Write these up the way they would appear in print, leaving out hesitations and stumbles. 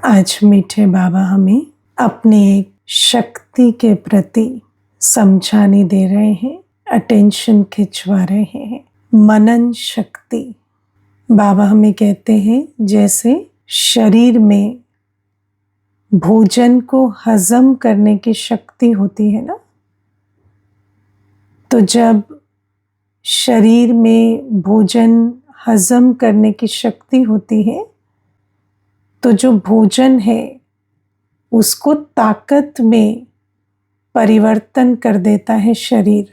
आज मीठे बाबा हमें अपनी एक शक्ति के प्रति समझाने दे रहे हैं, अटेंशन खिंचवा रहे हैं। मनन शक्ति। बाबा हमें कहते हैं जैसे शरीर में भोजन को हजम करने की शक्ति होती है ना, तो जब शरीर में भोजन हजम करने की शक्ति होती है तो जो भोजन है उसको ताकत में परिवर्तन कर देता है शरीर,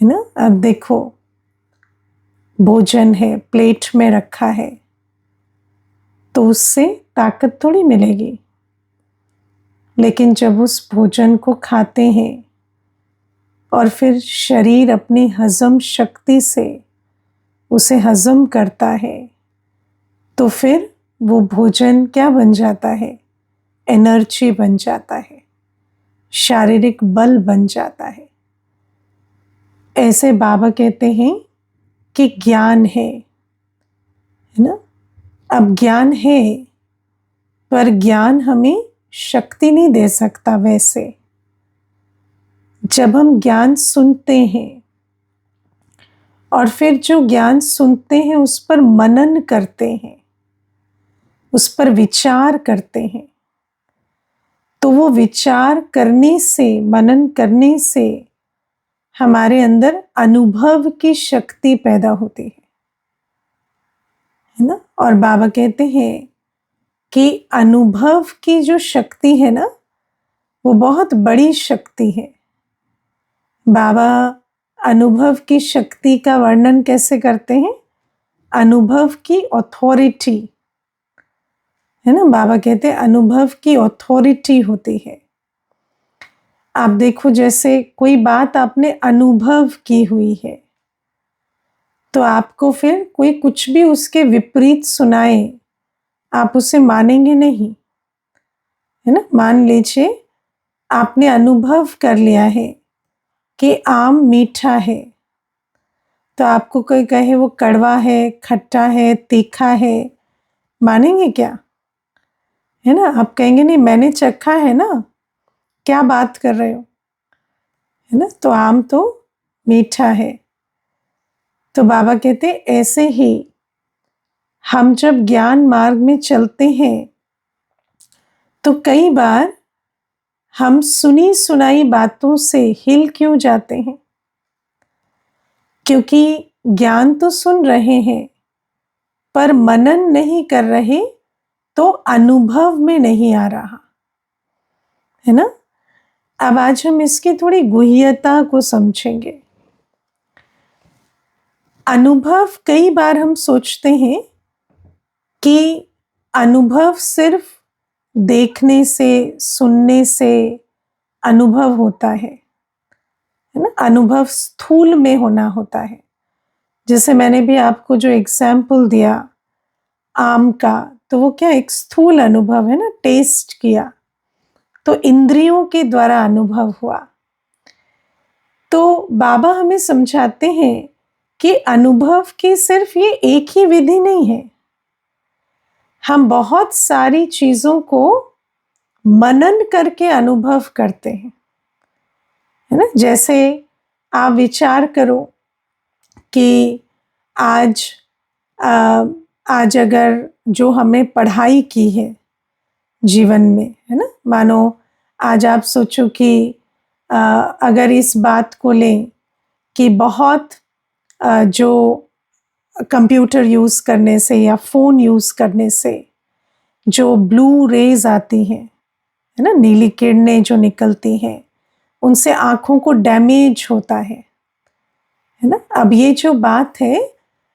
है ना। अब देखो, भोजन है, प्लेट में रखा है, तो उससे ताकत थोड़ी मिलेगी। लेकिन जब उस भोजन को खाते हैं और फिर शरीर अपनी हजम शक्ति से उसे हजम करता है, तो फिर वो भोजन क्या बन जाता है? एनर्जी बन जाता है, शारीरिक बल बन जाता है। ऐसे बाबा कहते हैं कि ज्ञान है ना। अब ज्ञान है, पर ज्ञान हमें शक्ति नहीं दे सकता। वैसे जब हम ज्ञान सुनते हैं और फिर जो ज्ञान सुनते हैं उस पर मनन करते हैं, उस पर विचार करते हैं, तो वो विचार करने से, मनन करने से हमारे अंदर अनुभव की शक्ति पैदा होती है ना। और बाबा कहते हैं कि अनुभव की जो शक्ति है ना, वो बहुत बड़ी शक्ति है। बाबा अनुभव की शक्ति का वर्णन कैसे करते हैं? अनुभव की अथॉरिटी, है ना। बाबा कहते हैं अनुभव की अथॉरिटी होती है। आप देखो, जैसे कोई बात आपने अनुभव की हुई है, तो आपको फिर कोई कुछ भी उसके विपरीत सुनाए, आप उसे मानेंगे नहीं, है ना। मान लीजिए आपने अनुभव कर लिया है कि आम मीठा है, तो आपको कोई कहे वो कड़वा है, खट्टा है, तीखा है, मानेंगे क्या? है ना। आप कहेंगे नहीं, मैंने चखा है ना, क्या बात कर रहे हो, है ना। तो आम तो मीठा है। तो बाबा कहते ऐसे ही हम जब ज्ञान मार्ग में चलते हैं तो कई बार हम सुनी सुनाई बातों से हिल क्यों जाते हैं? क्योंकि ज्ञान तो सुन रहे हैं पर मनन नहीं कर रहे, तो अनुभव में नहीं आ रहा, है ना। अब आज हम इसकी थोड़ी गुह्यता को समझेंगे। अनुभव, कई बार हम सोचते हैं कि अनुभव सिर्फ देखने से, सुनने से अनुभव होता है ना। अनुभव स्थूल में होना होता है। जैसे मैंने भी आपको जो एग्जाम्पल दिया आम का, तो वो क्या एक स्थूल अनुभव है ना, टेस्ट किया, तो इंद्रियों के द्वारा अनुभव हुआ। तो बाबा हमें समझाते हैं कि अनुभव की सिर्फ ये एक ही विधि नहीं है। हम बहुत सारी चीजों को मनन करके अनुभव करते हैं, है ना। जैसे आप विचार करो कि आज अगर जो हमने पढ़ाई की है जीवन में, है ना, मानो आज आप सोचो कि अगर इस बात को लें कि बहुत जो कंप्यूटर यूज़ करने से या फ़ोन यूज़ करने से जो ब्लू रेज आती हैं, है ना, नीली किरणें जो निकलती हैं, उनसे आँखों को डैमेज होता है ना। अब ये जो बात है,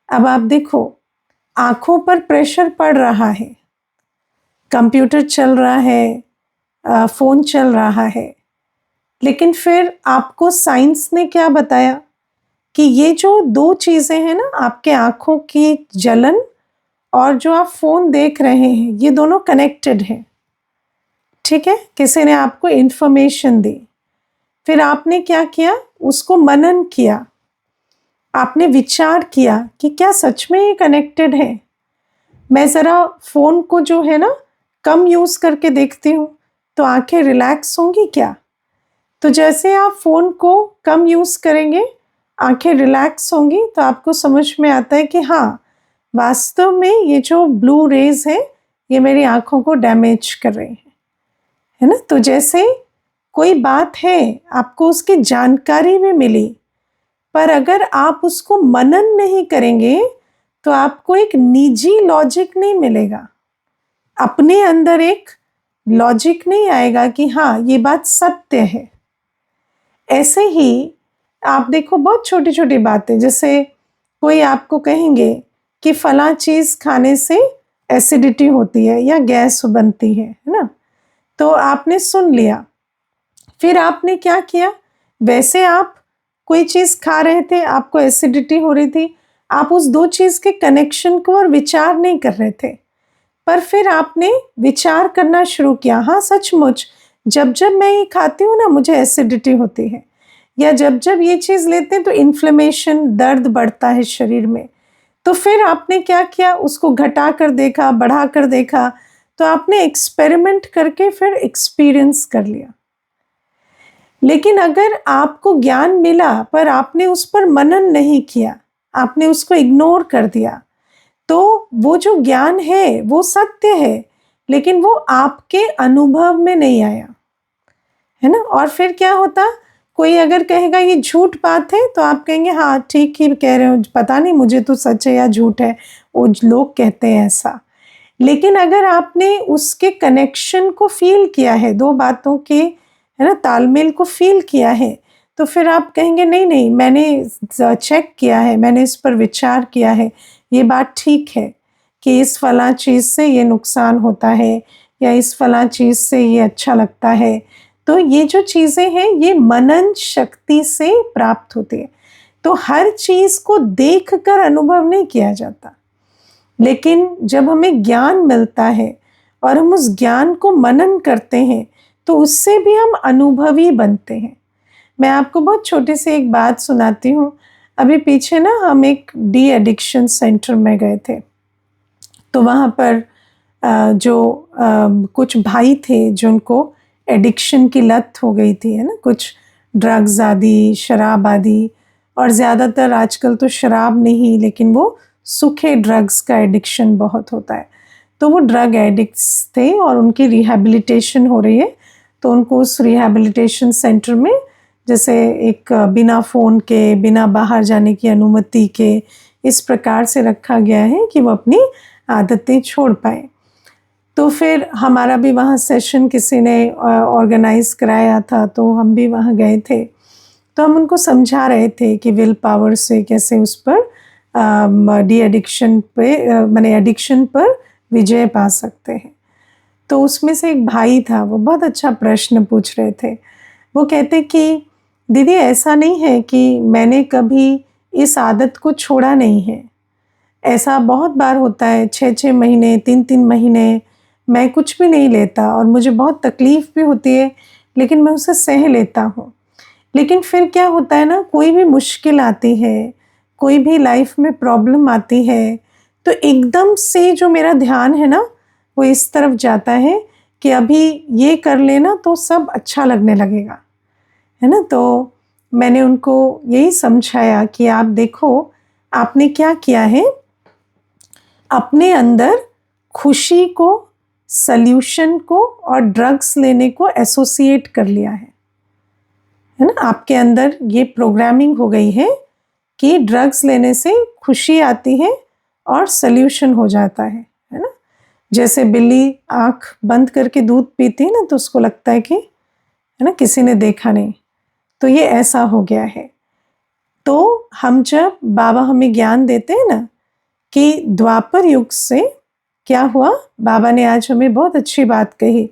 अब आप देखो, आँखों पर प्रेशर पड़ रहा है, कंप्यूटर चल रहा है, फ़ोन चल रहा है, लेकिन फिर आपको साइंस ने क्या बताया कि ये जो दो चीज़ें हैं ना, आपके आँखों की जलन और जो आप फ़ोन देख रहे हैं, ये दोनों कनेक्टेड हैं, ठीक है। किसी ने आपको इन्फॉर्मेशन दी, फिर आपने क्या किया? उसको मनन किया, आपने विचार किया कि क्या सच में ये कनेक्टेड है। मैं ज़रा फ़ोन को जो है ना कम यूज़ करके देखती हूँ तो आंखें रिलैक्स होंगी क्या? तो जैसे आप फ़ोन को कम यूज़ करेंगे, आंखें रिलैक्स होंगी, तो आपको समझ में आता है कि हाँ, वास्तव में ये जो ब्लू रेज़ है, ये मेरी आँखों को डैमेज कर रहे हैं, है ना? तो जैसे कोई बात है, आपको उसकी जानकारी भी मिली, पर अगर आप उसको मनन नहीं करेंगे, तो आपको एक निजी लॉजिक नहीं मिलेगा। अपने अंदर एक लॉजिक नहीं आएगा कि हाँ, ये बात सत्य है। ऐसे ही आप देखो बहुत छोटी-छोटी बातें, जैसे कोई आपको कहेंगे कि फलां चीज़ खाने से एसिडिटी होती है या गैस बनती है ना? तो आपने सुन लिया, फिर आपने क्या किया? वैसे आप कोई चीज़ खा रहे थे, आपको एसिडिटी हो रही थी, आप उस 2 चीज़ के कनेक्शन को और विचार नहीं कर रहे थे। पर फिर आपने विचार करना शुरू किया, हाँ सचमुच जब-जब मैं ये खाती हूँ ना मुझे एसिडिटी होती है, या जब-जब ये चीज़ लेते हैं तो इन्फ्लेमेशन, दर्द बढ़ता है शरीर में। तो फिर आपने क्या किया? उसको घटा कर देखा, बढ़ा कर देखा, तो आपने एक्सपेरिमेंट करके फिर एक्सपीरियंस कर लिया। लेकिन अगर आपको ज्ञान मिला पर आपने उस पर मनन नहीं किया, आपने उसको इग्नोर कर दिया, तो वो जो ज्ञान है वो सत्य है, लेकिन वो आपके अनुभव में नहीं आया, है ना? और फिर क्या होता? कोई अगर कहेगा ये झूठ बात है, तो आप कहेंगे हाँ ठीक ही कह रहे हो, पता नहीं मुझे तो सच है या झूठ है, वो लोग कहते हैं ऐसा। लेकिन अगर आपने उसके कनेक्शन को फ़ील किया है, 2 बातों के, है ना, तालमेल को फ़ील किया है, तो फिर आप कहेंगे नहीं, मैंने चेक किया है, मैंने इस पर विचार किया है, ये बात ठीक है कि इस फलाँ चीज़ से ये नुकसान होता है या इस फलाँ चीज़ से ये अच्छा लगता है। तो ये जो चीज़ें हैं, ये मनन शक्ति से प्राप्त होती है। तो हर चीज़ को देखकर अनुभव नहीं किया जाता। लेकिन जब हमें ज्ञान मिलता है और हम उस ज्ञान को मनन करते हैं, तो उससे भी हम अनुभवी बनते हैं। मैं आपको बहुत छोटी सी एक बात सुनाती हूँ। अभी पीछे ना हम एक डी एडिक्शन सेंटर में गए थे। तो वहाँ पर कुछ भाई थे जिनको एडिक्शन की लत हो गई थी, है ना? कुछ ड्रग्स आदि, शराब आदि, और ज़्यादातर आजकल तो शराब नहीं, लेकिन वो सूखे ड्रग्स का एडिक्शन बहुत होता है। तो वो ड्रग एडिक्ट्स थे और उनकी रिहैबिलिटेशन हो रही है, तो उनको उस रिहैबिलिटेशन सेंटर में जैसे एक बिना फ़ोन के, बिना बाहर जाने की अनुमति के, इस प्रकार से रखा गया है कि वो अपनी आदतें छोड़ पाएँ। तो फिर हमारा भी वहाँ सेशन किसी ने ऑर्गेनाइज़ कराया था, तो हम भी वहाँ गए थे। तो हम उनको समझा रहे थे कि विल पावर से कैसे उस पर डी एडिक्शन पे माने एडिक्शन पर विजय पा सकते हैं। तो उसमें से एक भाई था, वो बहुत अच्छा प्रश्न पूछ रहे थे। वो कहते कि दीदी ऐसा नहीं है कि मैंने कभी इस आदत को छोड़ा नहीं है। ऐसा बहुत बार होता है, 6-6 महीने, 3-3 महीने मैं कुछ भी नहीं लेता और मुझे बहुत तकलीफ़ भी होती है, लेकिन मैं उसे सह लेता हूँ। लेकिन फिर क्या होता है ना, कोई भी मुश्किल आती है, कोई भी लाइफ़ में प्रॉब्लम आती है, तो एकदम से जो मेरा ध्यान है ना, वो इस तरफ जाता है कि अभी ये कर लेना तो सब अच्छा लगने लगेगा, है ना? तो मैंने उनको यही समझाया कि आप देखो, आपने क्या किया है, अपने अंदर खुशी को, सॉल्यूशन को और ड्रग्स लेने को एसोसिएट कर लिया है ना? आपके अंदर ये प्रोग्रामिंग हो गई है कि ड्रग्स लेने से खुशी आती है और सॉल्यूशन हो जाता है ना? जैसे बिल्ली आँख बंद करके दूध पीती है ना, तो उसको लगता है कि, है ना, किसी ने देखा नहीं। तो ये ऐसा हो गया है। तो हम जब बाबा हमें ज्ञान देते हैं ना कि द्वापर युग से क्या हुआ, बाबा ने आज हमें बहुत अच्छी बात कही,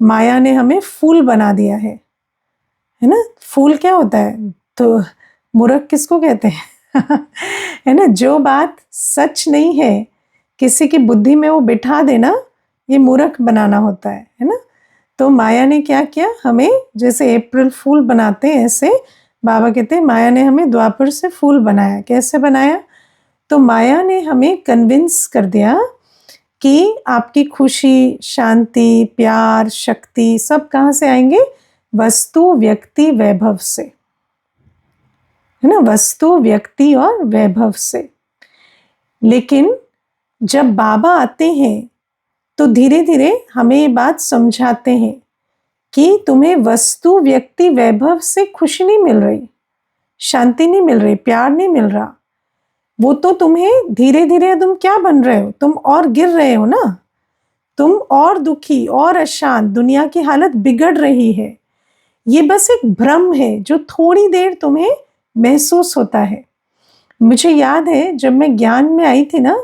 माया ने हमें फूल बना दिया है ना? फूल क्या होता है? तो मूर्ख किसको कहते हैं? है ना? जो बात सच नहीं है, किसी की बुद्धि में वो बिठा देना, ये मूर्ख बनाना होता है ना? तो माया ने क्या किया, हमें जैसे अप्रैल फूल बनाते हैं, ऐसे बाबा कहते हैं माया ने हमें द्वापर से फूल बनाया। कैसे बनाया? तो माया ने हमें कन्विंस कर दिया कि आपकी खुशी, शांति, प्यार, शक्ति सब कहाँ से आएंगे? वस्तु, व्यक्ति, वैभव से, है ना, वस्तु, व्यक्ति और वैभव से। लेकिन जब बाबा आते हैं तो धीरे धीरे हमें ये बात समझाते हैं कि तुम्हें वस्तु, व्यक्ति, वैभव से खुशी नहीं मिल रही, शांति नहीं मिल रही, प्यार नहीं मिल रहा। वो तो तुम्हें धीरे धीरे तुम क्या बन रहे हो? तुम और गिर रहे हो ना, तुम और दुखी और अशांत, दुनिया की हालत बिगड़ रही है। ये बस एक भ्रम है जो थोड़ी देर तुम्हें महसूस होता है। मुझे याद है जब मैं ज्ञान में आई थी ना,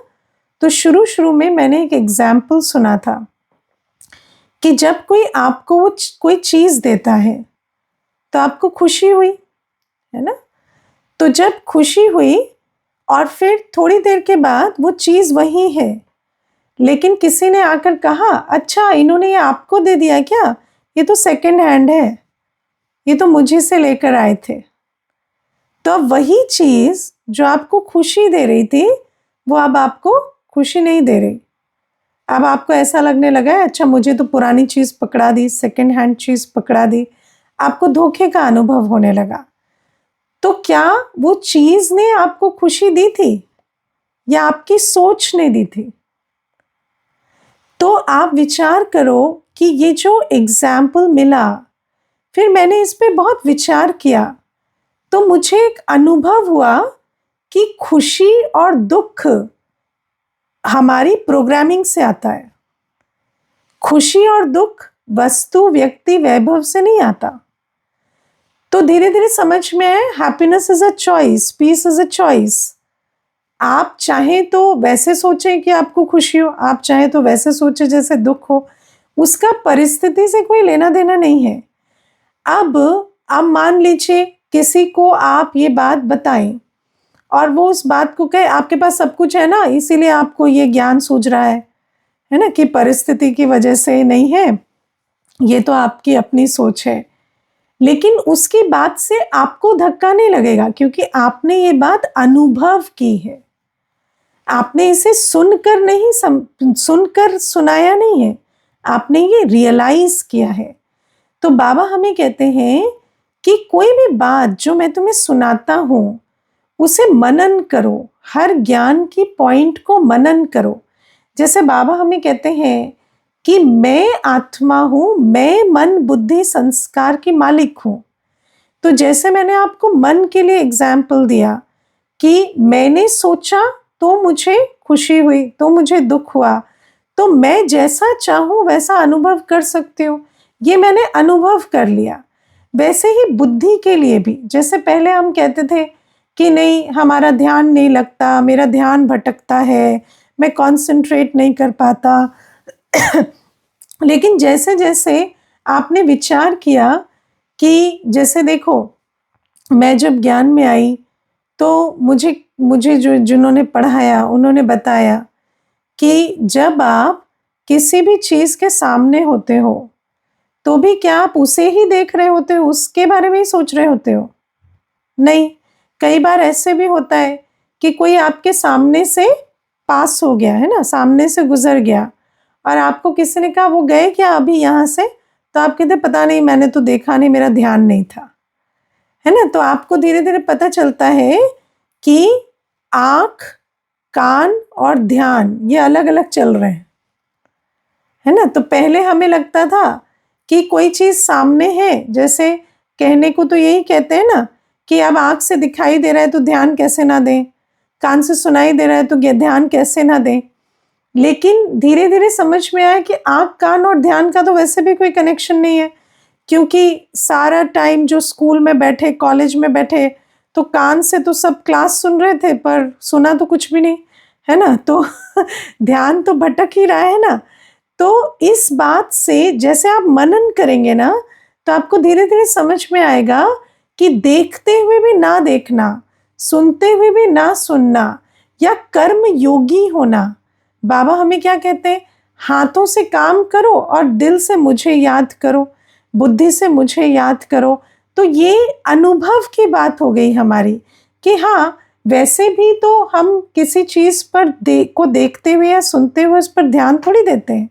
तो शुरू शुरू में मैंने एक एग्जाम्पल सुना था कि जब कोई आपको वो कोई चीज़ देता है तो आपको खुशी हुई, है ना। तो जब खुशी हुई और फिर थोड़ी देर के बाद वो चीज़ वही है, लेकिन किसी ने आकर कहा, अच्छा इन्होंने ये आपको दे दिया क्या? ये तो सेकंड हैंड है, ये तो मुझे से लेकर आए थे। तो अब वही चीज़ जो आपको खुशी दे रही थी वो अब आपको खुशी नहीं दे रही। अब आपको ऐसा लगने लगा है, अच्छा मुझे तो पुरानी चीज़ पकड़ा दी, सेकंड हैंड चीज़ पकड़ा दी। आपको धोखे का अनुभव होने लगा। तो क्या वो चीज़ ने आपको खुशी दी थी या आपकी सोच ने दी थी? तो आप विचार करो कि ये जो एग्जाम्पल मिला, फिर मैंने इस पे बहुत विचार किया, तो मुझे एक अनुभव हुआ कि खुशी और दुख हमारी प्रोग्रामिंग से आता है। खुशी और दुख वस्तु, व्यक्ति, वैभव से नहीं आता। तो धीरे धीरे समझ में आया, happiness is a choice, peace is a choice. आप चाहे तो वैसे सोचें कि आपको खुशी हो, आप चाहे तो वैसे सोचें जैसे दुख हो, उसका परिस्थिति से कोई लेना देना नहीं है। अब मान लीजिए किसी को आप ये बात बताएं और वो उस बात को कहे, आपके पास सब कुछ है ना, इसीलिए आपको ये ज्ञान सूझ रहा है ना, कि परिस्थिति की वजह से नहीं है, ये तो आपकी अपनी सोच है। लेकिन उसकी बात से आपको धक्का नहीं लगेगा, क्योंकि आपने ये बात अनुभव की है। आपने इसे सुनकर नहीं, सुनकर सुनाया नहीं है, आपने ये रियलाइज किया है। तो बाबा हमें कहते हैं कि कोई भी बात जो मैं तुम्हें सुनाता हूं उसे मनन करो, हर ज्ञान की पॉइंट को मनन करो। जैसे बाबा हमें कहते हैं कि मैं आत्मा हूं, मैं मन, बुद्धि, संस्कार की मालिक हूं। तो जैसे मैंने आपको मन के लिए एग्जाम्पल दिया कि मैंने सोचा तो मुझे खुशी हुई, तो मुझे दुख हुआ, तो मैं जैसा चाहूं वैसा अनुभव कर सकती हूँ, ये मैंने अनुभव कर लिया। वैसे ही बुद्धि के लिए भी, जैसे पहले हम कहते थे कि नहीं हमारा ध्यान नहीं लगता, मेरा ध्यान भटकता है, मैं कंसंट्रेट नहीं कर पाता। लेकिन जैसे जैसे आपने विचार किया कि जैसे देखो, मैं जब ज्ञान में आई तो मुझे जो जिन्होंने पढ़ाया उन्होंने बताया कि जब आप किसी भी चीज़ के सामने होते हो तो भी क्या आप उसे ही देख रहे होते हो, उसके बारे में ही सोच रहे होते हो? नहीं, कई बार ऐसे भी होता है कि कोई आपके सामने से पास हो गया, है ना, सामने से गुजर गया और आपको किसी ने कहा वो गए क्या अभी यहाँ से, तो आप कहते पता नहीं, मैंने तो देखा नहीं, मेरा ध्यान नहीं था, है ना। तो आपको धीरे धीरे पता चलता है कि आँख, कान और ध्यान ये अलग अलग चल रहे हैं, है ना। तो पहले हमें लगता था कि कोई चीज़ सामने है, जैसे कहने को तो यही कहते हैं ना कि अब आँख से दिखाई दे रहा है तो ध्यान कैसे ना दें, कान से सुनाई दे रहा है तो ध्यान कैसे ना दें। लेकिन धीरे धीरे समझ में आया कि आँख, कान और ध्यान का तो वैसे भी कोई कनेक्शन नहीं है, क्योंकि सारा टाइम जो स्कूल में बैठे, कॉलेज में बैठे, तो कान से तो सब क्लास सुन रहे थे पर सुना तो कुछ भी नहीं, है ना। तो ध्यान तो भटक ही रहा है ना। तो इस बात से जैसे आप मनन करेंगे ना, तो आपको धीरे धीरे समझ में आएगा कि देखते हुए भी ना देखना, सुनते हुए भी ना सुनना, या कर्म योगी होना। बाबा हमें क्या कहते हैं, हाथों से काम करो और दिल से मुझे याद करो, बुद्धि से मुझे याद करो। तो ये अनुभव की बात हो गई हमारी कि हाँ, वैसे भी तो हम किसी चीज़ पर को देखते हुए या सुनते हुए उस पर ध्यान थोड़ी देते हैं।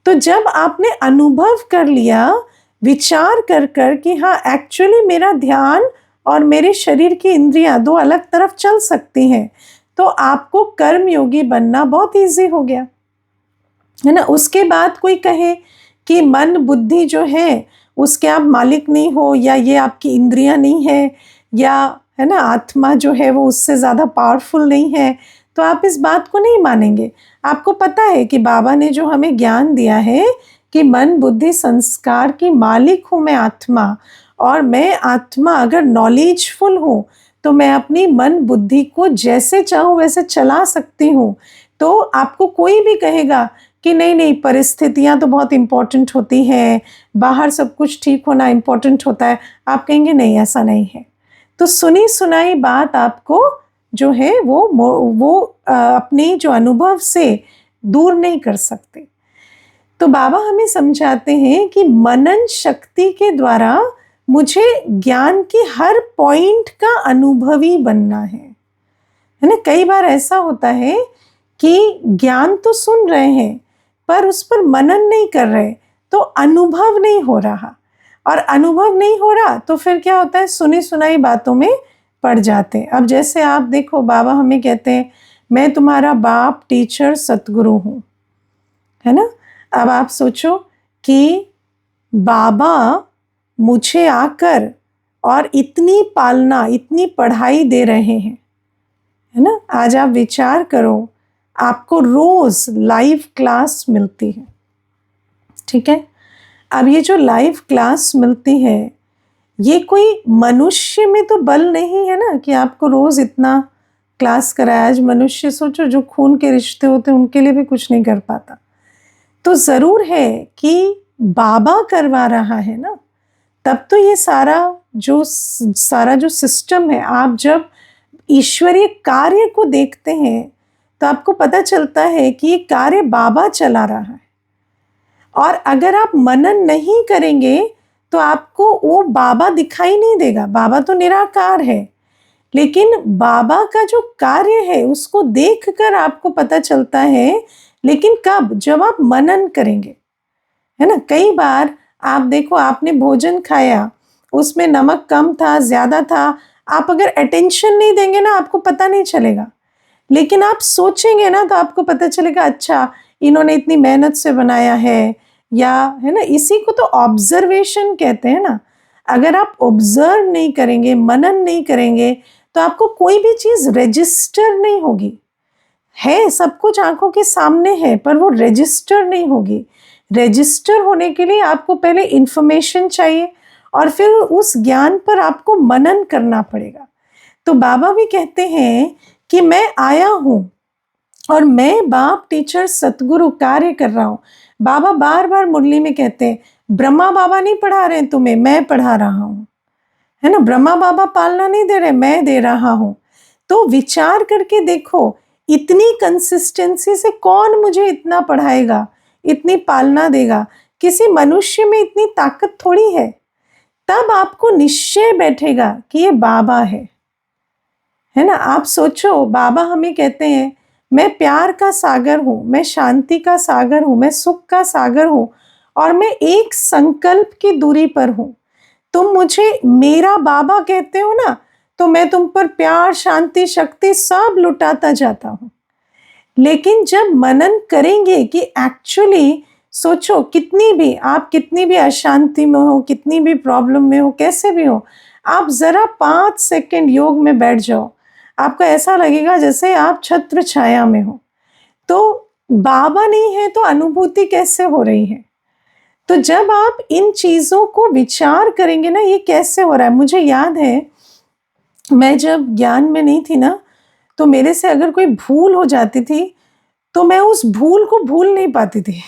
तो जब आपने अनुभव कर लिया, विचार कर कर कि हाँ एक्चुअली मेरा ध्यान और मेरे शरीर की इंद्रियां दो अलग तरफ चल सकती हैं, तो आपको कर्मयोगी बनना बहुत इजी हो गया, है ना। उसके बाद कोई कहे कि मन बुद्धि जो है उसके आप मालिक नहीं हो, या ये आपकी इंद्रियां नहीं है, या है ना आत्मा जो है वो उससे ज़्यादा पावरफुल नहीं है, तो आप इस बात को नहीं मानेंगे। आपको पता है कि बाबा ने जो हमें ज्ञान दिया है कि मन बुद्धि संस्कार की मालिक हूँ मैं आत्मा, और मैं आत्मा अगर नॉलेजफुल हूँ तो मैं अपनी मन बुद्धि को जैसे चाहूँ वैसे चला सकती हूँ। तो आपको कोई भी कहेगा कि नहीं नहीं परिस्थितियां तो बहुत इम्पोर्टेंट होती हैं, बाहर सब कुछ ठीक होना इम्पोर्टेंट होता है, आप कहेंगे नहीं ऐसा नहीं है। तो सुनी सुनाई बात आपको जो है वो अपने जो अनुभव से दूर नहीं कर सकते। तो बाबा हमें समझाते हैं कि मनन शक्ति के द्वारा मुझे ज्ञान के हर पॉइंट का अनुभवी बनना है ना। कई बार ऐसा होता है कि ज्ञान तो सुन रहे हैं पर उस पर मनन नहीं कर रहे, तो अनुभव नहीं हो रहा, और अनुभव नहीं हो रहा तो फिर क्या होता है, सुनी सुनाई बातों में पड़ जाते हैं। अब जैसे आप देखो, बाबा हमें कहते हैं मैं तुम्हारा बाप टीचर सतगुरु हूँ, है ना। अब आप सोचो कि बाबा मुझे आकर और इतनी पालना इतनी पढ़ाई दे रहे हैं, है ना। आज आप विचार करो, आपको रोज लाइव क्लास मिलती है, ठीक है। अब ये जो लाइव क्लास मिलती है, ये कोई मनुष्य में तो बल नहीं है ना कि आपको रोज इतना क्लास कराया। आज मनुष्य सोचो जो खून के रिश्ते होते हैं उनके लिए भी कुछ नहीं कर पाता। तो ज़रूर है कि बाबा करवा रहा है ना, तब तो ये सारा जो सिस्टम है, आप जब ईश्वरीय कार्य को देखते हैं तो आपको पता चलता है कि ये कार्य बाबा चला रहा है। और अगर आप मनन नहीं करेंगे तो आपको वो बाबा दिखाई नहीं देगा। बाबा तो निराकार है, लेकिन बाबा का जो कार्य है उसको देखकर आपको पता चलता है। लेकिन कब? जब आप मनन करेंगे, है ना। कई बार आप देखो, आपने भोजन खाया, उसमें नमक कम था ज़्यादा था, आप अगर अटेंशन नहीं देंगे ना आपको पता नहीं चलेगा। लेकिन आप सोचेंगे ना तो आपको पता चलेगा, अच्छा इन्होंने इतनी मेहनत से बनाया है, या है ना। इसी को तो ऑब्जर्वेशन कहते हैं ना। अगर आप ऑब्जर्व नहीं करेंगे, मनन नहीं करेंगे, तो आपको कोई भी चीज़ रजिस्टर नहीं होगी। है सब कुछ आंखों के सामने है पर वो रजिस्टर नहीं होगी। रजिस्टर होने के लिए आपको पहले इंफॉर्मेशन चाहिए और फिर उस ज्ञान पर आपको मनन करना पड़ेगा। तो बाबा भी कहते हैं कि मैं आया हूँ और मैं बाप टीचर सतगुरु कार्य कर रहा हूँ। बाबा बार बार मुरली में कहते हैं, ब्रह्मा बाबा नहीं पढ़ा रहे तुम्हें, मैं पढ़ा रहा हूँ, है ना। ब्रह्मा बाबा पालना नहीं दे रहे, मैं दे रहा हूँ। तो विचार करके देखो, इतनी कंसिस्टेंसी से कौन मुझे इतना पढ़ाएगा, इतनी पालना देगा। किसी मनुष्य में इतनी ताकत थोड़ी है। तब आपको निश्चय बैठेगा कि ये बाबा है ना। आप सोचो, बाबा हमें कहते हैं मैं प्यार का सागर हूँ, मैं शांति का सागर हूँ, मैं सुख का सागर हूँ, और मैं एक संकल्प की दूरी पर हूँ। तुम मुझे मेरा बाबा कहते हो ना, तो मैं तुम पर प्यार शांति शक्ति सब लुटाता जाता हूँ। लेकिन जब मनन करेंगे कि एक्चुअली सोचो, कितनी भी अशांति में हो, कितनी भी प्रॉब्लम में हो, कैसे भी हो, आप ज़रा 5 सेकंड योग में बैठ जाओ, आपको ऐसा लगेगा जैसे आप छत्र छाया में हो। तो बाबा नहीं है तो अनुभूति कैसे हो रही है। तो जब आप इन चीज़ों को विचार करेंगे ना, ये कैसे हो रहा है। मुझे याद है, मैं जब ज्ञान में नहीं थी ना, तो मेरे से अगर कोई भूल हो जाती थी तो मैं उस भूल को भूल नहीं पाती थी।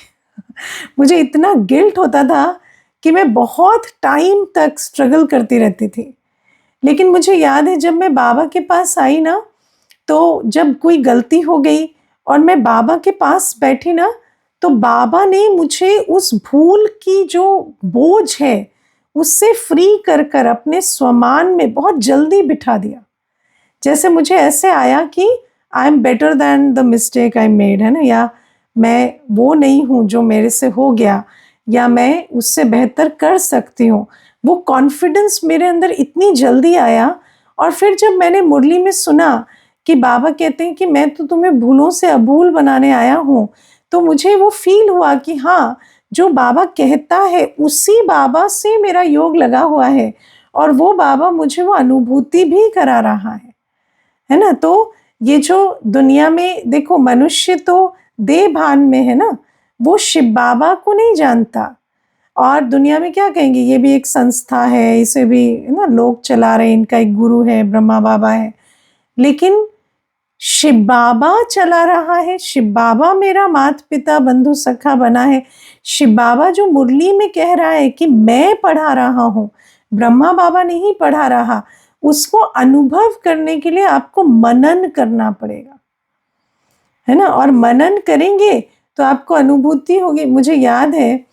मुझे इतना गिल्ट होता था कि मैं बहुत टाइम तक स्ट्रगल करती रहती थी। लेकिन मुझे याद है जब मैं बाबा के पास आई ना, तो जब कोई गलती हो गई और मैं बाबा के पास बैठी ना, तो बाबा ने मुझे उस भूल की जो बोझ है उससे फ्री कर कर अपने स्वमान में बहुत जल्दी बिठा दिया। जैसे मुझे ऐसे आया कि I am better than the mistake I made, है ना, या मैं वो नहीं हूँ जो मेरे से हो गया, या मैं उससे बेहतर कर सकती हूँ। वो कॉन्फिडेंस मेरे अंदर इतनी जल्दी आया। और फिर जब मैंने मुरली में सुना कि बाबा कहते हैं कि मैं तो तुम्हें भूलों से अभूल बनाने आया हूँ, तो मुझे वो फील हुआ कि हाँ, जो बाबा कहता है उसी बाबा से मेरा योग लगा हुआ है, और वो बाबा मुझे वो अनुभूति भी करा रहा है ना। तो ये जो दुनिया में देखो, मनुष्य तो देह भान में है ना, वो शिव बाबा को नहीं जानता। और दुनिया में क्या कहेंगे, ये भी एक संस्था है, इसे भी है ना लोग चला रहे हैं, इनका एक गुरु है, ब्रह्मा बाबा है। लेकिन शिव बाबा चला रहा है, शिव बाबा मेरा माता पिता बंधु सखा बना है। शिव बाबा जो मुरली में कह रहा है कि मैं पढ़ा रहा हूँ, ब्रह्मा बाबा नहीं पढ़ा रहा, उसको अनुभव करने के लिए आपको मनन करना पड़ेगा, है ना। और मनन करेंगे तो आपको अनुभूति होगी। मुझे याद है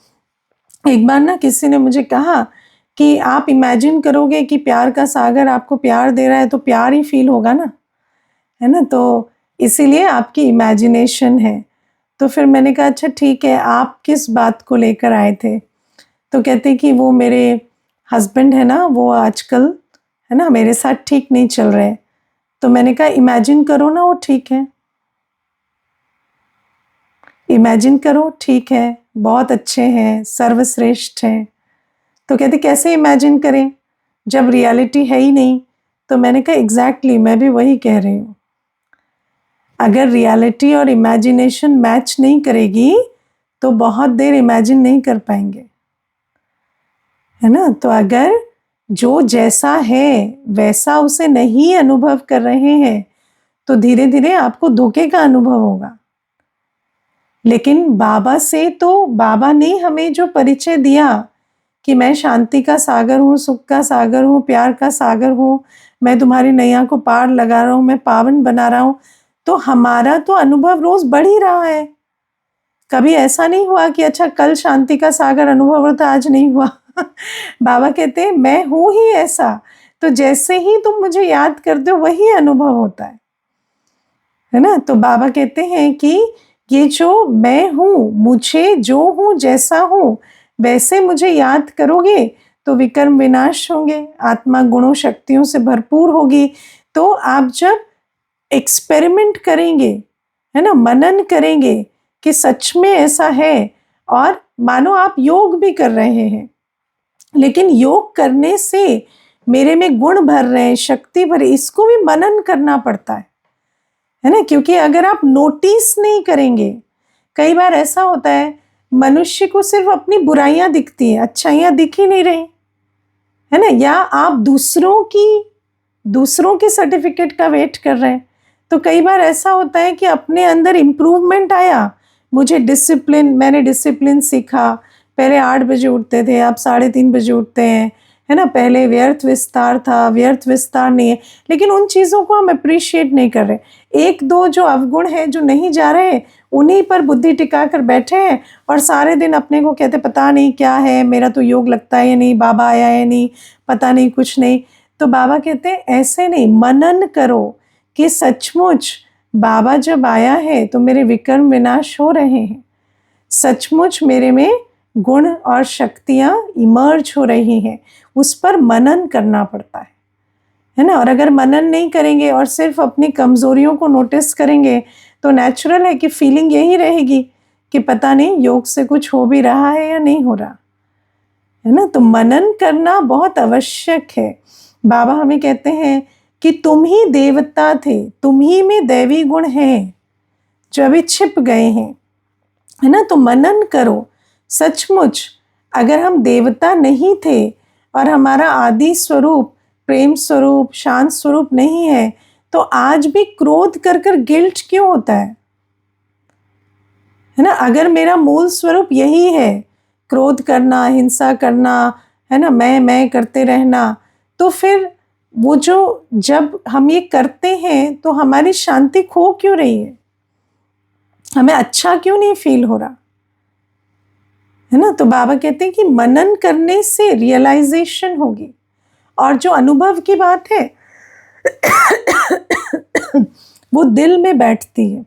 एक बार ना किसी ने मुझे कहा कि आप इमेजिन करोगे कि प्यार का सागर आपको प्यार दे रहा है तो प्यार ही फील होगा ना, है ना। तो इसीलिए आपकी इमेजिनेशन है। तो फिर मैंने कहा अच्छा ठीक है, आप किस बात को लेकर आए थे? तो कहते कि वो मेरे हस्बैंड है ना, वो आजकल है ना मेरे साथ ठीक नहीं चल रहे। तो मैंने कहा इमेजिन करो ना, वो ठीक है, इमेजिन करो, ठीक है, बहुत अच्छे हैं, सर्वश्रेष्ठ हैं। तो कहते कैसे इमेजिन करें जब रियलिटी है ही नहीं? तो मैंने कहा एग्जैक्टली, मैं भी वही कह रही हूँ। अगर रियलिटी और इमेजिनेशन मैच नहीं करेगी तो बहुत देर इमेजिन नहीं कर पाएंगे, है ना। तो अगर जो जैसा है वैसा उसे नहीं अनुभव कर रहे हैं तो धीरे धीरे आपको धोखे का अनुभव होगा। लेकिन बाबा से तो बाबा ने हमें जो परिचय दिया कि मैं शांति का सागर हूँ, सुख का सागर हूँ, प्यार का सागर हूँ, मैं तुम्हारी नैया को पार लगा रहा हूँ, मैं पावन बना रहा हूँ, तो हमारा तो अनुभव रोज बढ़ ही रहा है। कभी ऐसा नहीं हुआ कि अच्छा कल शांति का सागर अनुभव हुआ था आज नहीं हुआ। बाबा कहते हैं मैं हूँ ही ऐसा, तो जैसे ही तुम मुझे याद करते हो वही अनुभव होता है ना। तो बाबा कहते हैं कि ये जो मैं हूँ, मुझे जो हूँ जैसा हूँ वैसे मुझे याद करोगे तो विकर्म विनाश होंगे, आत्मा गुणों शक्तियों से भरपूर होगी। तो आप जब एक्सपेरिमेंट करेंगे, है ना, मनन करेंगे कि सच में ऐसा है, और मानो आप योग भी कर रहे हैं, लेकिन योग करने से मेरे में गुण भर रहे हैं, शक्ति भर, इसको भी मनन करना पड़ता है ना। क्योंकि अगर आप नोटिस नहीं करेंगे, कई बार ऐसा होता है मनुष्य को सिर्फ अपनी बुराइयां दिखती हैं, अच्छाइयां दिख ही नहीं रही, है ना। या आप दूसरों के सर्टिफिकेट का वेट कर रहे हैं। तो कई बार ऐसा होता है कि अपने अंदर इम्प्रूवमेंट आया, मैंने डिसिप्लिन सीखा, पहले 8 बजे उठते थे, अब 3:30 बजे उठते हैं, है ना। पहले व्यर्थ विस्तार था, व्यर्थ विस्तार नहीं है, लेकिन उन चीज़ों को हम अप्रिशिएट नहीं कर रहे। एक दो जो अवगुण है जो नहीं जा रहे, उन्हीं पर बुद्धि टिका कर बैठे हैं, और सारे दिन अपने को कहते पता नहीं क्या है, मेरा तो योग लगता है या नहीं, बाबा आया है नहीं, पता नहीं कुछ नहीं। तो बाबा कहते हैं ऐसे नहीं, मनन करो कि सचमुच बाबा जब आया है तो मेरे विकर्म विनाश हो रहे हैं, सचमुच मेरे में गुण और शक्तियाँ इमर्ज हो रही हैं, उस पर मनन करना पड़ता है ना। और अगर मनन नहीं करेंगे और सिर्फ अपनी कमज़ोरियों को नोटिस करेंगे तो नेचुरल है कि फीलिंग यही रहेगी कि पता नहीं योग से कुछ हो भी रहा है या नहीं हो रहा, है ना। तो मनन करना बहुत आवश्यक है। बाबा हमें कहते हैं कि तुम ही देवता थे, तुम ही में दैवी गुण हैं जो अभी छिप गए हैं, है ना। तो मनन करो, सचमुच अगर हम देवता नहीं थे और हमारा आदि स्वरूप प्रेम स्वरूप शांत स्वरूप नहीं है तो आज भी क्रोध कर कर गिल्ट क्यों होता है ना। अगर मेरा मूल स्वरूप यही है, क्रोध करना, हिंसा करना, है ना, मैं करते रहना, तो फिर वो जो जब हम ये करते हैं तो हमारी शांति खो क्यों रही है, हमें अच्छा क्यों नहीं फील हो रहा, है ना। तो बाबा कहते हैं कि मनन करने से रियलाइजेशन होगी। और जो अनुभव की बात है वो दिल में बैठती है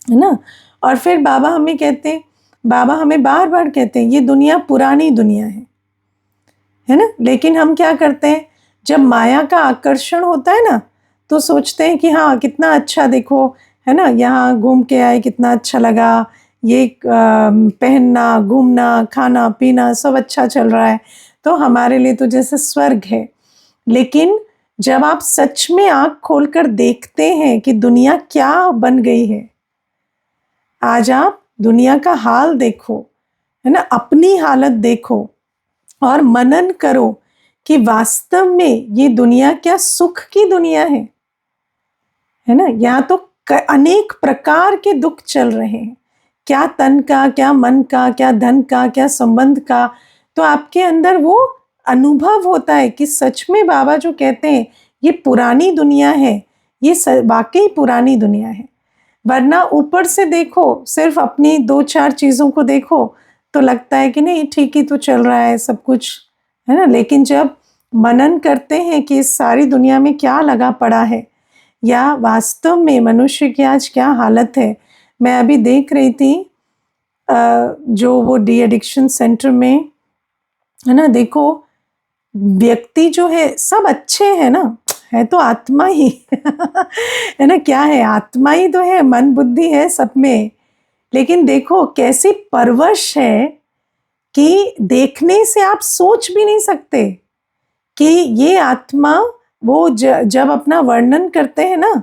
ना। और फिर बाबा हमें कहते हैं, बाबा हमें बार बार कहते हैं, ये दुनिया पुरानी दुनिया है ना। लेकिन हम क्या करते हैं, जब माया का आकर्षण होता है ना, तो सोचते हैं कि हाँ कितना अच्छा, देखो है ना, यहाँ घूम के आए, कितना अच्छा लगा, ये पहनना, घूमना, खाना पीना सब अच्छा चल रहा है, तो हमारे लिए तो जैसे स्वर्ग है। लेकिन जब आप सच में आंख खोलकर देखते हैं कि दुनिया क्या बन गई है, आज आप दुनिया का हाल देखो, है ना, अपनी हालत देखो और मनन करो कि वास्तव में ये दुनिया क्या सुख की दुनिया है ना। यहाँ तो अनेक प्रकार के दुख चल रहे हैं, क्या तन का, क्या मन का, क्या धन का, क्या संबंध का। तो आपके अंदर वो अनुभव होता है कि सच में बाबा जो कहते हैं ये पुरानी दुनिया है, ये वाकई पुरानी दुनिया है। वरना ऊपर से देखो, सिर्फ अपनी 2-4 चीज़ों को देखो तो लगता है कि नहीं ठीक ही तो चल रहा है सब कुछ, है ना। लेकिन जब मनन करते हैं कि इस सारी दुनिया में क्या लगा पड़ा है, या वास्तव में मनुष्य की आज क्या हालत है। मैं अभी देख रही थी जो वो डी एडिक्शन सेंटर में, है ना, देखो व्यक्ति जो है सब अच्छे हैं ना, है तो आत्मा ही है ना, क्या है, आत्मा ही तो है, मन बुद्धि है सब में। लेकिन देखो कैसी परवश है कि देखने से आप सोच भी नहीं सकते कि ये आत्मा, वो जब अपना वर्णन करते हैं ना,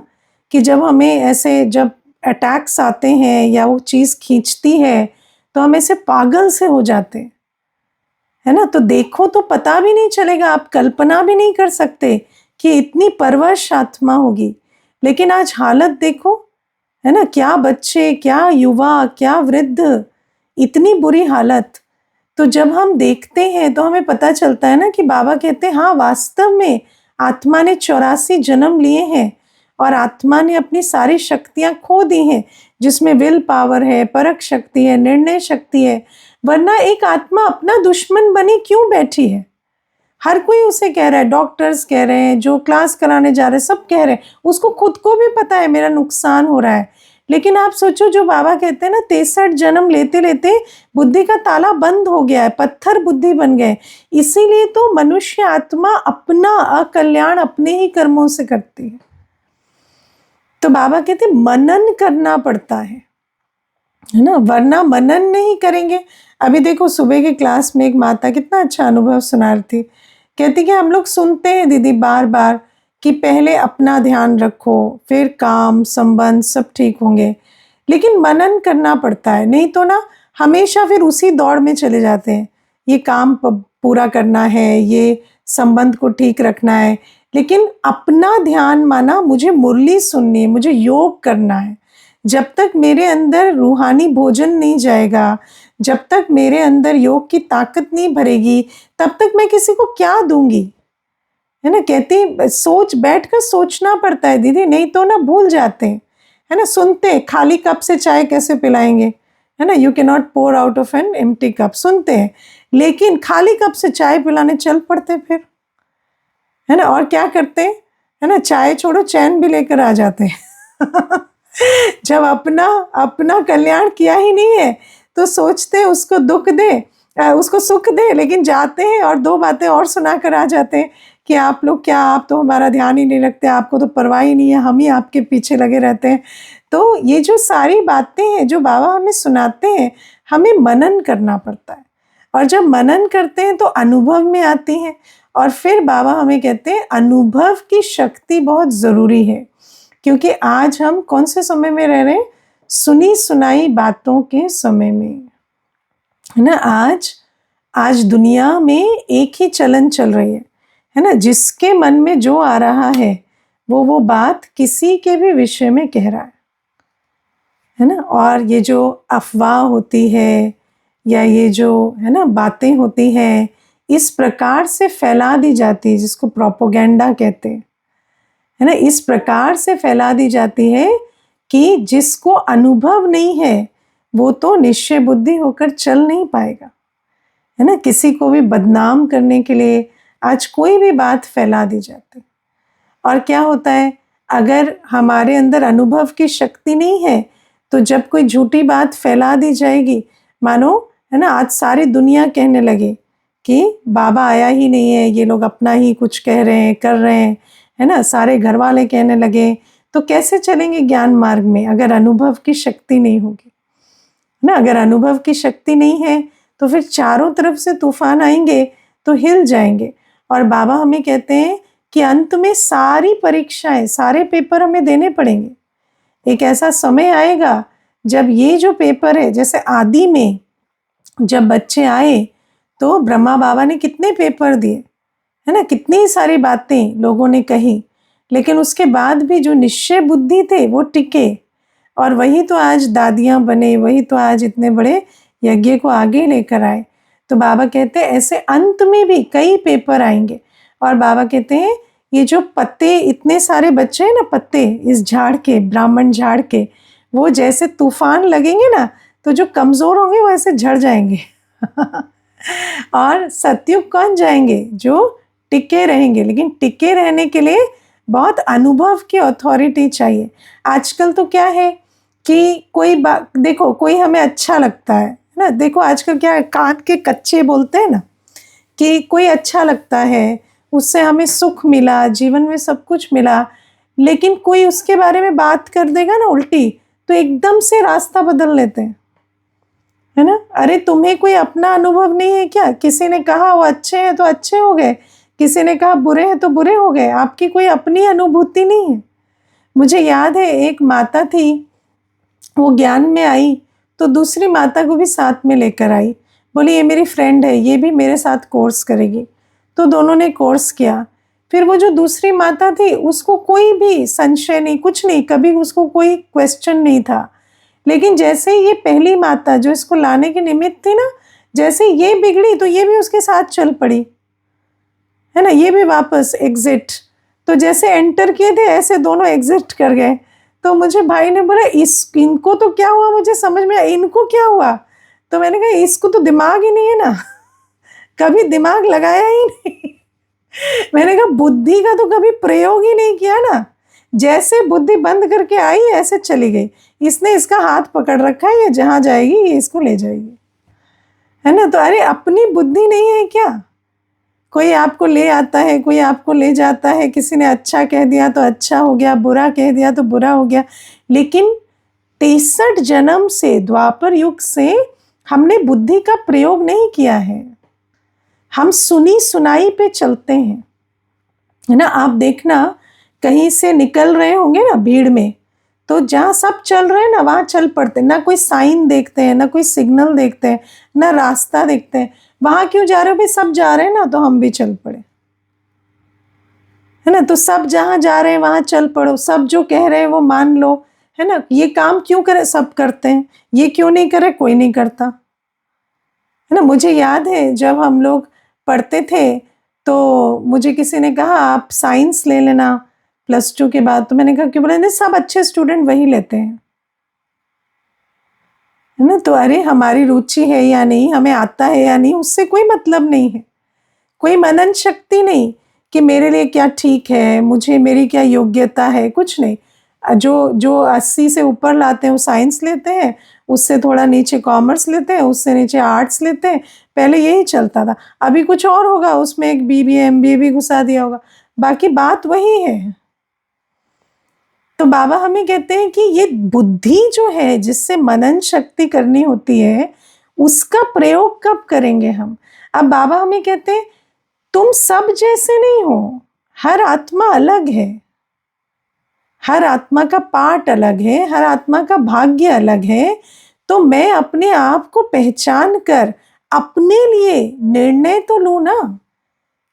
कि जब हमें ऐसे जब अटैक्स आते हैं या वो चीज़ खींचती है तो हम ऐसे पागल से हो जाते हैं, है ना। तो देखो तो पता भी नहीं चलेगा, आप कल्पना भी नहीं कर सकते कि इतनी परवश आत्मा होगी। लेकिन आज हालत देखो, है ना, क्या बच्चे, क्या युवा, क्या वृद्ध, इतनी बुरी हालत। तो जब हम देखते हैं तो हमें पता चलता है ना कि बाबा कहते हैं हाँ वास्तव में आत्मा ने 84 जन्म लिए हैं और आत्मा ने अपनी सारी शक्तियां खो दी हैं, जिसमें विल पावर है, परख शक्ति है, निर्णय शक्ति है। वरना एक आत्मा अपना दुश्मन बनी क्यों बैठी है। हर कोई उसे कह रहा है, डॉक्टर्स कह रहे हैं, जो क्लास कराने जा रहे हैं सब कह रहे हैं, उसको खुद को भी पता है मेरा नुकसान हो रहा है। लेकिन आप सोचो, जो बाबा कहते हैं ना 63 जन्म लेते लेते बुद्धि का ताला बंद हो गया है, पत्थर बुद्धि बन गए। इसीलिए तो मनुष्य आत्मा अपना अकल्याण अपने ही कर्मों से करती है। तो बाबा कहते हैं मनन करना पड़ता है ना, वरना मनन नहीं करेंगे। अभी देखो सुबह के क्लास में एक माता कितना अच्छा अनुभव सुना रही थी, कहती कि हम लोग सुनते हैं दीदी बार बार कि पहले अपना ध्यान रखो, फिर काम संबंध सब ठीक होंगे, लेकिन मनन करना पड़ता है, नहीं तो ना हमेशा फिर उसी दौड़ में चले जाते हैं। ये काम पूरा करना है, ये संबंध को ठीक रखना है, लेकिन अपना ध्यान माना मुझे मुरली सुननी है, मुझे योग करना है। जब तक मेरे अंदर रूहानी भोजन नहीं जाएगा, जब तक मेरे अंदर योग की ताकत नहीं भरेगी, तब तक मैं किसी को क्या दूंगी, है ना। कहती सोच, बैठकर सोचना पड़ता है दीदी, नहीं तो ना भूल जाते हैं, है ना। सुनते खाली कप से चाय कैसे पिलाएंगे, है ना, you can not pour out of an empty cup, सुनते हैं, लेकिन खाली कप से चाय पिलाने चल पड़ते फिर, है ना। और क्या करते हैं, है ना, चाय छोड़ो चैन भी लेकर आ जाते हैं जब अपना अपना कल्याण किया ही नहीं है तो सोचते हैं उसको दुख दे, उसको सुख दे, लेकिन जाते हैं और 2 बातें और सुना कर आ जाते हैं कि आप लोग क्या, आप तो हमारा ध्यान ही नहीं रखते, आपको तो परवाह ही नहीं है, हम ही आपके पीछे लगे रहते हैं। तो ये जो सारी बातें हैं जो बाबा हमें सुनाते हैं, हमें मनन करना पड़ता है, और जब मनन करते हैं तो अनुभव में आती हैं। और फिर बाबा हमें कहते हैं अनुभव की शक्ति बहुत ज़रूरी है, क्योंकि आज हम कौन से समय में रह रहे हैं, सुनी सुनाई बातों के समय में, है ना। आज दुनिया में एक ही चलन चल रही है ना, जिसके मन में जो आ रहा है वो बात किसी के भी विषय में कह रहा है ना। और ये जो अफवाह होती है या ये जो है ना बातें होती हैं, इस प्रकार से फैला दी जाती है, जिसको प्रोपोगेंडा कहते हैं, है ना। इस प्रकार से फैला दी जाती है कि जिसको अनुभव नहीं है वो तो निश्चय बुद्धि होकर चल नहीं पाएगा, है ना। किसी को भी बदनाम करने के लिए आज कोई भी बात फैला दी जाती है। और क्या होता है, अगर हमारे अंदर अनुभव की शक्ति नहीं है तो जब कोई झूठी बात फैला दी जाएगी, मानो है ना, आज सारी दुनिया कहने लगे कि बाबा आया ही नहीं है, ये लोग अपना ही कुछ कह रहे हैं, कर रहे हैं, है ना, सारे घर वाले कहने लगे, तो कैसे चलेंगे ज्ञान मार्ग में अगर अनुभव की शक्ति नहीं होगी ना। अगर अनुभव की शक्ति नहीं है तो फिर चारों तरफ से तूफान आएंगे तो हिल जाएंगे। और बाबा हमें कहते हैं कि अंत में सारी परीक्षाएं, सारे पेपर हमें देने पड़ेंगे। एक ऐसा समय आएगा जब ये जो पेपर है, जैसे आदि में जब बच्चे आए तो ब्रह्मा बाबा ने कितने पेपर दिए, है ना, कितनी सारी बातें लोगों ने कही, लेकिन उसके बाद भी जो निश्चय बुद्धि थे वो टिके, और वही तो आज दादियाँ बने, वही तो आज इतने बड़े यज्ञ को आगे लेकर आए। तो बाबा कहते हैं ऐसे अंत में भी कई पेपर आएंगे। और बाबा कहते हैं ये जो पत्ते, इतने सारे बच्चे हैं ना पत्ते इस झाड़ के, ब्राह्मण झाड़ के, वो जैसे तूफान लगेंगे ना तो जो कमज़ोर होंगे वो ऐसे झड़ जाएंगे और सतयुग कौन जाएंगे? जो टिके रहेंगे। लेकिन टिके रहने के लिए बहुत अनुभव की अथॉरिटी चाहिए। आजकल तो क्या है कि कोई बात देखो, कोई हमें अच्छा लगता है ना, देखो आजकल क्या है, कान के कच्चे बोलते हैं ना, कि कोई अच्छा लगता है, उससे हमें सुख मिला, जीवन में सब कुछ मिला, लेकिन कोई उसके बारे में बात कर देगा ना उल्टी तो एकदम से रास्ता बदल लेते हैं, है ना। अरे तुम्हें कोई अपना अनुभव नहीं है क्या? किसी ने कहा वो अच्छे हैं तो अच्छे हो गए, किसी ने कहा बुरे हैं तो बुरे हो गए, आपकी कोई अपनी अनुभूति नहीं है। मुझे याद है एक माता थी, वो ज्ञान में आई तो दूसरी माता को भी साथ में लेकर आई, बोली ये मेरी फ्रेंड है, ये भी मेरे साथ कोर्स करेगी। तो दोनों ने कोर्स किया। फिर वो जो दूसरी माता थी उसको कोई भी संशय नहीं, कुछ नहीं, कभी उसको कोई क्वेश्चन नहीं था। लेकिन जैसे ये पहली माता जो इसको लाने के निमित्त थी ना, जैसे ये बिगड़ी तो ये भी उसके साथ चल पड़ी, है ना, ये भी वापस एग्जिट। तो जैसे एंटर किए थे ऐसे दोनों एग्जिट कर गए। तो मुझे भाई ने बोला इनको तो क्या हुआ, मुझे समझ में आया, इनको क्या हुआ? तो मैंने कहा इसको तो दिमाग ही नहीं है ना कभी दिमाग लगाया ही नहीं मैंने कहा बुद्धि का तो कभी प्रयोग ही नहीं किया ना, जैसे बुद्धि बंद करके आई ऐसे चली गई। इसने इसका हाथ पकड़ रखा है, ये जहाँ जाएगी ये इसको ले जाएगी, है ना। तो अरे अपनी बुद्धि नहीं है क्या? कोई आपको ले आता है, कोई आपको ले जाता है, किसी ने अच्छा कह दिया तो अच्छा हो गया, बुरा कह दिया तो बुरा हो गया। लेकिन 63 जन्म से, द्वापर युग से हमने बुद्धि का प्रयोग नहीं किया है, हम सुनी सुनाई पे चलते हैं, है ना। आप देखना कहीं से निकल रहे होंगे ना भीड़ में, तो जहाँ सब चल रहे हैं ना वहाँ चल पड़ते, ना कोई साइन देखते हैं, ना कोई सिग्नल देखते हैं, ना रास्ता देखते हैं। वहाँ क्यों जा रहे हो भाई? सब जा रहे हैं ना तो हम भी चल पड़े, है ना। तो सब जहाँ जा रहे हैं वहाँ चल पड़ो, सब जो कह रहे हैं वो मान लो, है ना। ये काम क्यों करे? सब करते हैं, ये क्यों नहीं करे? कोई नहीं करता, है ना। मुझे याद है जब हम लोग पढ़ते थे तो मुझे किसी ने कहा आप साइंस ले लेना +2 के बाद। तो मैंने कहा क्यों? बोले नहीं, सब अच्छे स्टूडेंट वही लेते हैं, है ना। तो अरे हमारी रुचि है या नहीं, हमें आता है या नहीं, उससे कोई मतलब नहीं है। कोई मनन शक्ति नहीं कि मेरे लिए क्या ठीक है, मुझे मेरी क्या योग्यता है, कुछ नहीं। जो 80 से ऊपर लाते हैं वो साइंस लेते हैं, उससे थोड़ा नीचे कॉमर्स लेते हैं, उससे नीचे आर्ट्स लेते हैं। पहले यही चलता था, अभी कुछ और होगा, उसमें एक BBA MBA भी घुसा दिया होगा, बाकी बात वही है। तो बाबा हमें कहते हैं कि ये बुद्धि जो है जिससे मनन शक्ति करनी होती है, उसका प्रयोग कब करेंगे हम? अब बाबा हमें कहते हैं तुम सब जैसे नहीं हो, हर आत्मा अलग है, हर आत्मा का पार्ट अलग है, हर आत्मा का भाग्य अलग है। तो मैं अपने आप को पहचान कर अपने लिए निर्णय तो लूँ ना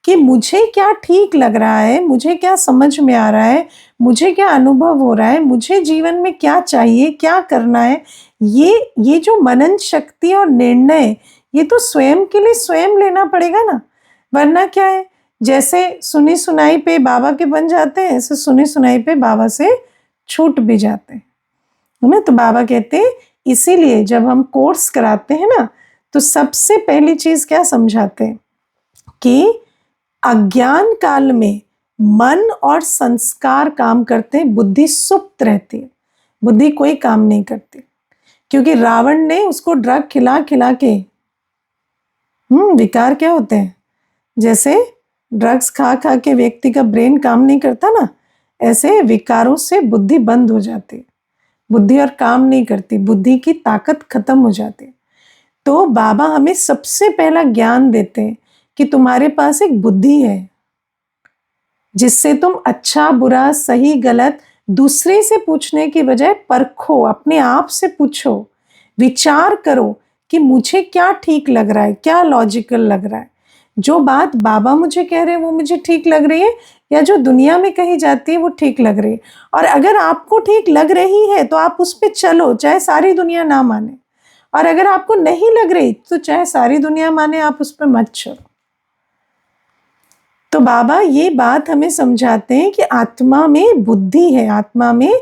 कि मुझे क्या ठीक लग रहा है, मुझे क्या समझ में आ रहा है, मुझे क्या अनुभव हो रहा है, मुझे जीवन में क्या चाहिए, क्या करना है। ये जो मनन शक्ति और निर्णय, ये तो स्वयं के लिए स्वयं लेना पड़ेगा ना, वरना क्या है, जैसे सुनी सुनाई पे बाबा के बन जाते हैं, ऐसे सुनी सुनाई पे बाबा से छूट भी जाते हैं, है ना। तो बाबा कहते हैं इसीलिए जब हम कोर्स कराते हैं ना तो सबसे पहली चीज क्या समझाते हैं कि अज्ञान काल में मन और संस्कार काम करते हैं, बुद्धि सुप्त रहती है, बुद्धि कोई काम नहीं करती। क्योंकि रावण ने उसको ड्रग खिला खिला के विकार क्या होते हैं, जैसे ड्रग्स खा खा के व्यक्ति का ब्रेन काम नहीं करता ना, ऐसे विकारों से बुद्धि बंद हो जाती, बुद्धि और काम नहीं करती, बुद्धि की ताकत खत्म हो जाती। तो बाबा हमें सबसे पहला ज्ञान देते हैं कि तुम्हारे पास एक बुद्धि है जिससे तुम अच्छा बुरा सही गलत दूसरे से पूछने की बजाय परखो, अपने आप से पूछो, विचार करो कि मुझे क्या ठीक लग रहा है, क्या लॉजिकल लग रहा है, जो बात बाबा मुझे कह रहे हैं वो मुझे ठीक लग रही है या जो दुनिया में कही जाती है वो ठीक लग रही है। और अगर आपको ठीक लग रही है तो आप उस पर चलो, चाहे सारी दुनिया ना माने, और अगर आपको नहीं लग रही तो चाहे सारी दुनिया माने, आप उस पर मत चलो। तो बाबा ये बात हमें समझाते हैं कि आत्मा में बुद्धि है, आत्मा में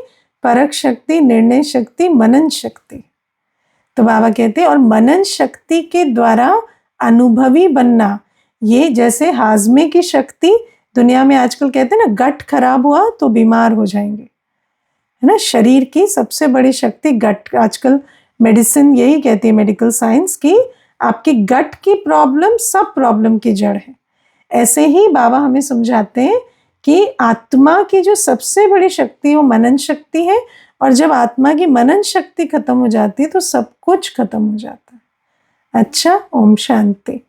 परख शक्ति, निर्णय शक्ति, मनन शक्ति। तो बाबा कहते हैं और मनन शक्ति के द्वारा अनुभवी बनना, ये जैसे हाजमे की शक्ति, दुनिया में आजकल कहते हैं ना गट खराब हुआ तो बीमार हो जाएंगे, है ना, शरीर की सबसे बड़ी शक्ति गट। आजकल मेडिसिन यही कहती है, मेडिकल साइंस की आपकी गट की प्रॉब्लम सब प्रॉब्लम की जड़ है। ऐसे ही बाबा हमें समझाते हैं कि आत्मा की जो सबसे बड़ी शक्ति है वो मनन शक्ति है, और जब आत्मा की मनन शक्ति खत्म हो जाती है तो सब कुछ खत्म हो जाता है। अच्छा, ओम शांति।